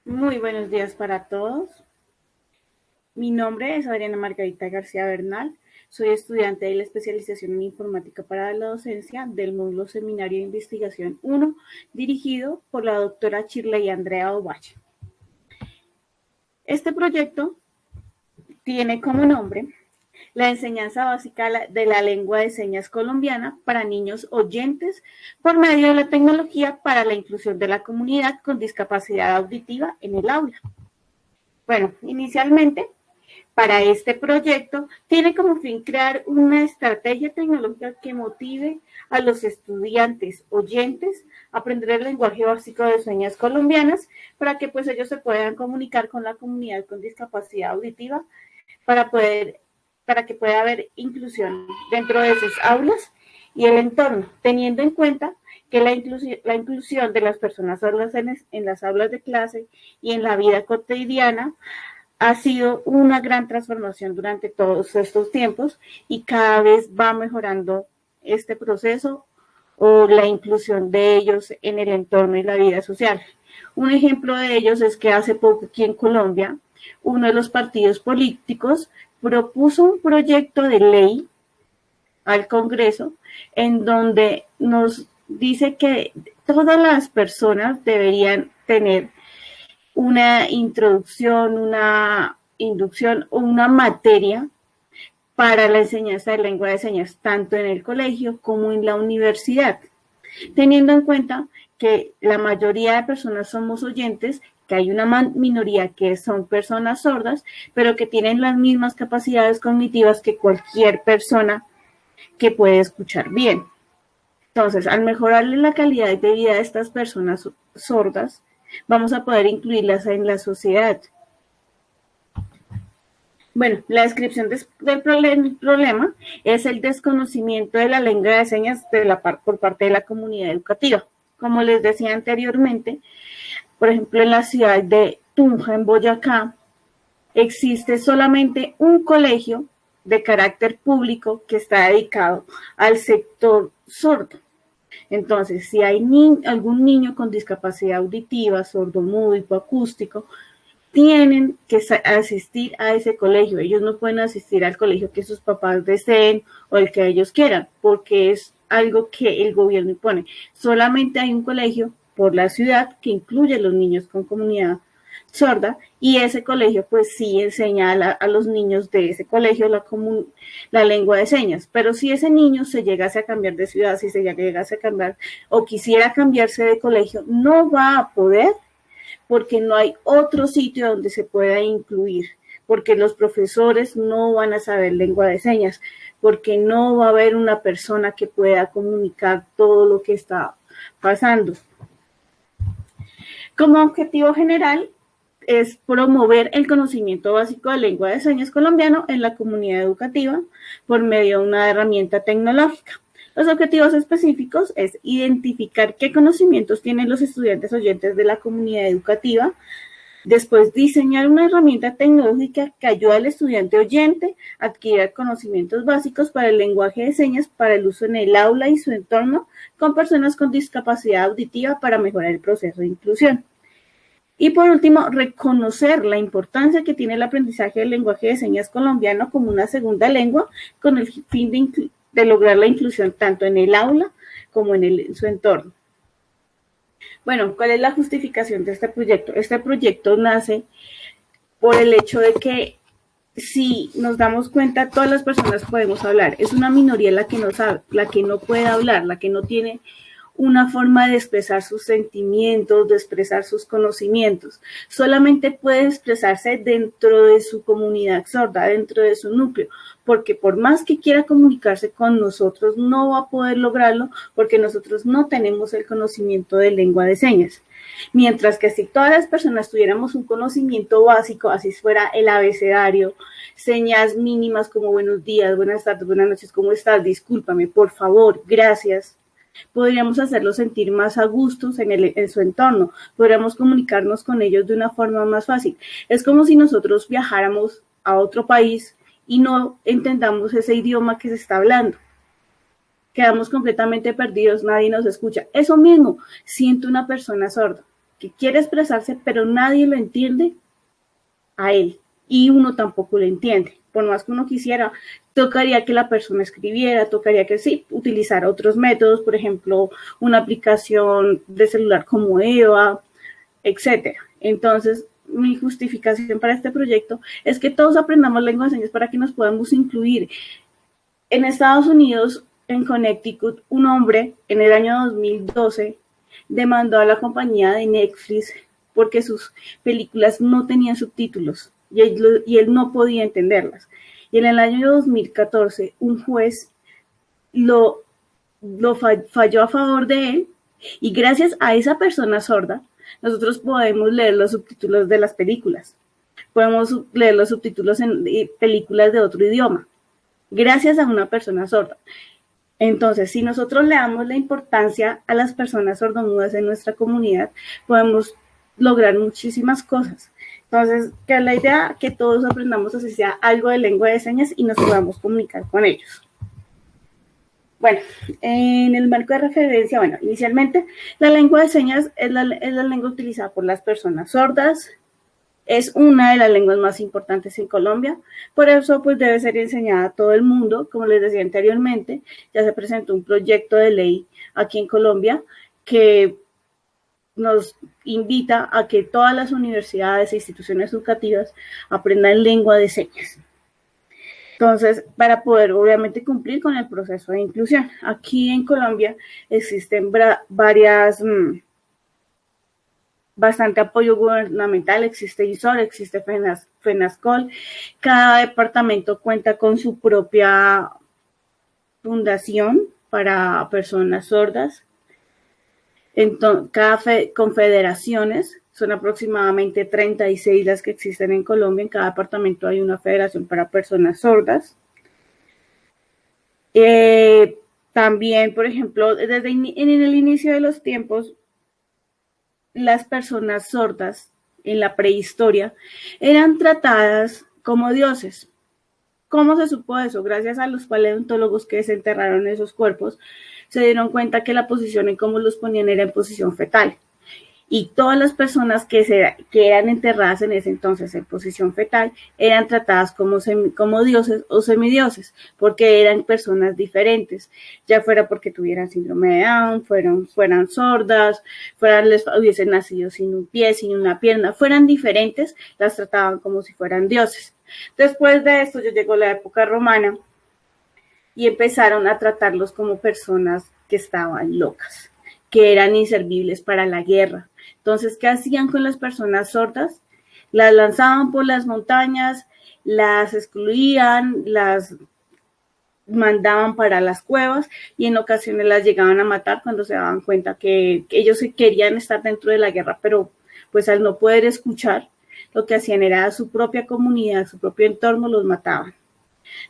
Muy buenos días para todos. Mi nombre es Adriana Margarita García Bernal. Soy estudiante de la especialización en informática para la docencia del módulo Seminario de Investigación 1, dirigido por la doctora Shirley Andrea Ovalle. Este proyecto tiene como nombre la enseñanza básica de la lengua de señas colombiana para niños oyentes por medio de la tecnología para la inclusión de la comunidad con discapacidad auditiva en el aula. Bueno, inicialmente para este proyecto tiene como fin crear una estrategia tecnológica que motive a los estudiantes oyentes a aprender el lenguaje básico de señas colombianas para que pues ellos se puedan comunicar con la comunidad con discapacidad auditiva para poder para que pueda haber inclusión dentro de sus aulas y el entorno, teniendo en cuenta que la inclusión de las personas sordas en las aulas de clase y en la vida cotidiana ha sido una gran transformación durante todos estos tiempos y cada vez va mejorando este proceso o la inclusión de ellos en el entorno y la vida social. Un ejemplo de ellos es que hace poco aquí en Colombia, uno de los partidos políticos propuso un proyecto de ley al Congreso en donde nos dice que todas las personas deberían tener una introducción, una inducción o una materia para la enseñanza de lengua de señas, tanto en el colegio como en la universidad, teniendo en cuenta que la mayoría de personas somos oyentes, que hay una minoría que son personas sordas, pero que tienen las mismas capacidades cognitivas que cualquier persona que puede escuchar bien. Entonces, al mejorarle la calidad de vida de estas personas sordas, vamos a poder incluirlas en la sociedad. Bueno, la descripción del problema es el desconocimiento de la lengua de señas por parte de la comunidad educativa. Como les decía anteriormente, por ejemplo, en la ciudad de Tunja, en Boyacá, existe solamente un colegio de carácter público que está dedicado al sector sordo. Entonces, si hay algún niño con discapacidad auditiva, sordomudo, hipoacústico, tienen que asistir a ese colegio. Ellos no pueden asistir al colegio que sus papás deseen o el que ellos quieran, porque es algo que el gobierno impone. Solamente hay un colegio por la ciudad que incluye a los niños con comunidad sorda y ese colegio pues sí enseña a los niños de ese colegio la lengua de señas, pero si ese niño se llegase a cambiar de ciudad, si se llegase a cambiar o quisiera cambiarse de colegio, no va a poder porque no hay otro sitio donde se pueda incluir, porque los profesores no van a saber lengua de señas, porque no va a haber una persona que pueda comunicar todo lo que está pasando. Como objetivo general es promover el conocimiento básico de lengua de señas colombiano en la comunidad educativa por medio de una herramienta tecnológica. Los objetivos específicos es identificar qué conocimientos tienen los estudiantes oyentes de la comunidad educativa, después diseñar una herramienta tecnológica que ayude al estudiante oyente a adquirir conocimientos básicos para el lenguaje de señas para el uso en el aula y su entorno con personas con discapacidad auditiva para mejorar el proceso de inclusión. Y por último, reconocer la importancia que tiene el aprendizaje del lenguaje de señas colombiano como una segunda lengua con el fin de lograr la inclusión tanto en el aula como en su entorno. Bueno, ¿cuál es la justificación de este proyecto? Este proyecto nace por el hecho de que si nos damos cuenta, todas las personas podemos hablar. Es una minoría la que no sabe, la que no puede hablar, la que no tiene una forma de expresar sus sentimientos, de expresar sus conocimientos. Solamente puede expresarse dentro de su comunidad sorda, dentro de su núcleo, porque por más que quiera comunicarse con nosotros, no va a poder lograrlo porque nosotros no tenemos el conocimiento de lengua de señas. Mientras que si todas las personas tuviéramos un conocimiento básico, así fuera el abecedario, señas mínimas como buenos días, buenas tardes, buenas noches, ¿cómo estás? Discúlpame, por favor, gracias. Podríamos hacerlos sentir más a gustos en su entorno, podríamos comunicarnos con ellos de una forma más fácil. Es como si nosotros viajáramos a otro país y no entendamos ese idioma que se está hablando. Quedamos completamente perdidos, nadie nos escucha. Eso mismo siente una persona sorda, que quiere expresarse, pero nadie lo entiende a él y uno tampoco lo entiende. Por más que uno quisiera, tocaría que la persona escribiera, tocaría que sí, utilizara otros métodos, por ejemplo, una aplicación de celular como EVA, etcétera. Entonces, mi justificación para este proyecto es que todos aprendamos lengua de señas para que nos podamos incluir. En Estados Unidos, en Connecticut, un hombre en el año 2012 demandó a la compañía de Netflix porque sus películas no tenían subtítulos y él no podía entenderlas. Y en el año 2014, un juez lo falló a favor de él y gracias a esa persona sorda, nosotros podemos leer los subtítulos de las películas. Podemos leer los subtítulos en películas de otro idioma, gracias a una persona sorda. Entonces, si nosotros le damos la importancia a las personas sordomudas en nuestra comunidad, podemos lograr muchísimas cosas. Entonces, que la idea que todos aprendamos así sea algo de lengua de señas y nos podamos comunicar con ellos. Bueno, en el marco de referencia, bueno, inicialmente la lengua de señas es la lengua utilizada por las personas sordas, es una de las lenguas más importantes en Colombia, por eso pues debe ser enseñada a todo el mundo. Como les decía anteriormente, ya se presentó un proyecto de ley aquí en Colombia que nos invita a que todas las universidades e instituciones educativas aprendan lengua de señas. Entonces, para poder obviamente cumplir con el proceso de inclusión. Aquí en Colombia existen varias bastante apoyo gubernamental, existe ISOR, existe FENASCOL, cada departamento cuenta con su propia fundación para personas sordas, entonces, cada confederaciones, son aproximadamente 36 las que existen en Colombia, en cada departamento hay una federación para personas sordas. También, por ejemplo, en el inicio de los tiempos, las personas sordas en la prehistoria eran tratadas como dioses. ¿Cómo se supo eso? Gracias a los paleontólogos que desenterraron esos cuerpos, se dieron cuenta que la posición en cómo los ponían era en posición fetal. Y todas las personas que eran enterradas en ese entonces en posición fetal eran tratadas como dioses o semidioses, porque eran personas diferentes, ya fuera porque tuvieran síndrome de Down, fueran sordas, les hubiesen nacido sin un pie, sin una pierna, fueran diferentes, las trataban como si fueran dioses. Después de esto ya llegó la época romana y empezaron a tratarlos como personas que estaban locas, que eran inservibles para la guerra. Entonces, ¿qué hacían con las personas sordas? Las lanzaban por las montañas, las excluían, las mandaban para las cuevas y en ocasiones las llegaban a matar cuando se daban cuenta que ellos querían estar dentro de la guerra, pero pues al no poder escuchar, lo que hacían era su propia comunidad, su propio entorno, los mataban.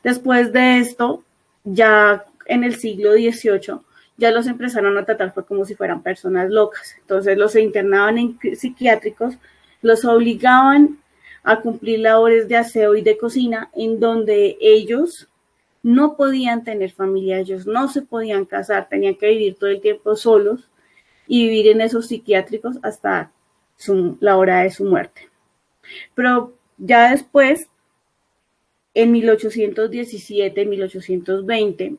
Después de esto, ya en el siglo XVIII, ya los empezaron a tratar como si fueran personas locas. Entonces los internaban en psiquiátricos, los obligaban a cumplir labores de aseo y de cocina en donde ellos no podían tener familia, ellos no se podían casar, tenían que vivir todo el tiempo solos y vivir en esos psiquiátricos hasta la hora de su muerte. Pero ya después, en 1817, 1820,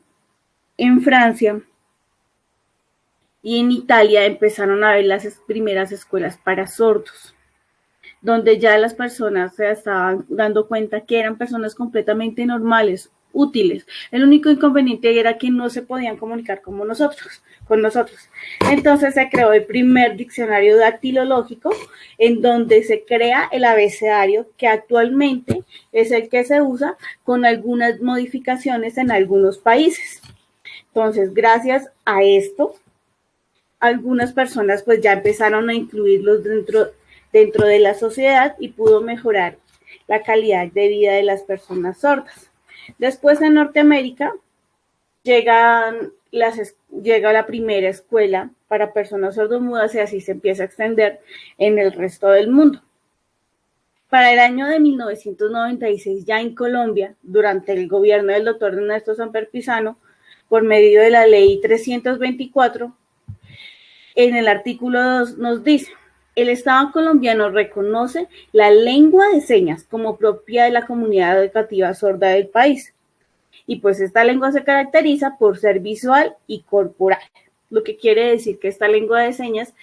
en Francia y en Italia empezaron a ver las primeras escuelas para sordos, donde ya las personas se estaban dando cuenta que eran personas completamente normales, útiles. El único inconveniente era que no se podían comunicar con nosotros. Entonces se creó el primer diccionario dactilológico en donde se crea el abecedario que actualmente es el que se usa con algunas modificaciones en algunos países. Entonces, gracias a esto, algunas personas pues ya empezaron a incluirlos dentro de la sociedad y pudo mejorar la calidad de vida de las personas sordas. Después en Norteamérica llega la primera escuela para personas sordomudas y así se empieza a extender en el resto del mundo. Para el año de 1996, ya en Colombia, durante el gobierno del doctor Ernesto Samper Pizano, por medio de la ley 324, en el artículo 2 nos dice: El Estado colombiano reconoce la lengua de señas como propia de la comunidad educativa sorda del país. Y pues esta lengua se caracteriza por ser visual y corporal, lo que quiere decir que esta lengua de señas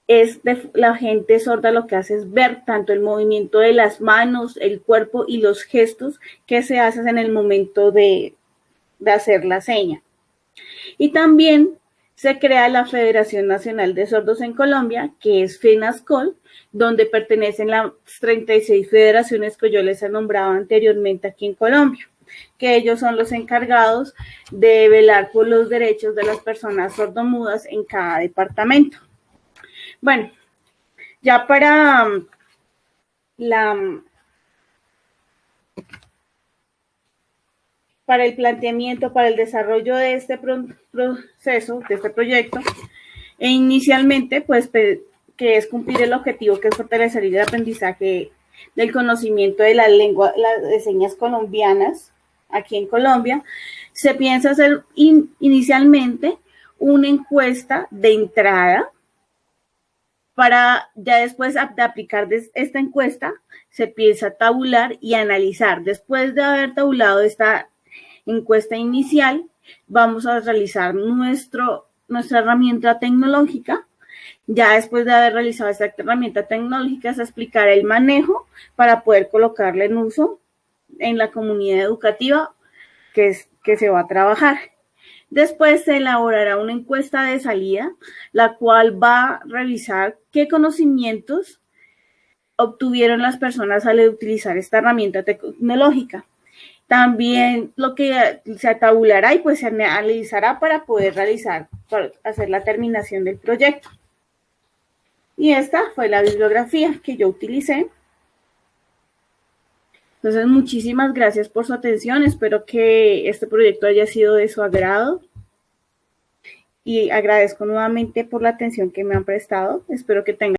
es de la gente sorda, lo que hace es ver tanto el movimiento de las manos, el cuerpo y los gestos que se hacen en el momento de hacer la seña. Y también se crea la Federación Nacional de Sordos en Colombia, que es FENASCOL, donde pertenecen las 36 federaciones que yo les he nombrado anteriormente aquí en Colombia, que ellos son los encargados de velar por los derechos de las personas sordomudas en cada departamento. Bueno, ya la, para el planteamiento, para el desarrollo de este proceso, de este proyecto, e inicialmente, pues, que es cumplir el objetivo, que es fortalecer el aprendizaje del conocimiento de la lengua de señas colombianas aquí en Colombia, se piensa hacer inicialmente una encuesta de entrada para ya después de aplicar esta encuesta, se piensa tabular y analizar. Después de haber tabulado esta encuesta inicial, vamos a realizar nuestra herramienta tecnológica. Ya después de haber realizado esta herramienta tecnológica, se explicará el manejo para poder colocarla en uso en la comunidad educativa que se va a trabajar. Después se elaborará una encuesta de salida, la cual va a revisar qué conocimientos obtuvieron las personas al utilizar esta herramienta tecnológica. También lo que se tabulará y pues se analizará para poder para hacer la terminación del proyecto. Y esta fue la bibliografía que yo utilicé. Entonces, muchísimas gracias por su atención. Espero que este proyecto haya sido de su agrado. Y agradezco nuevamente por la atención que me han prestado. Espero que tengan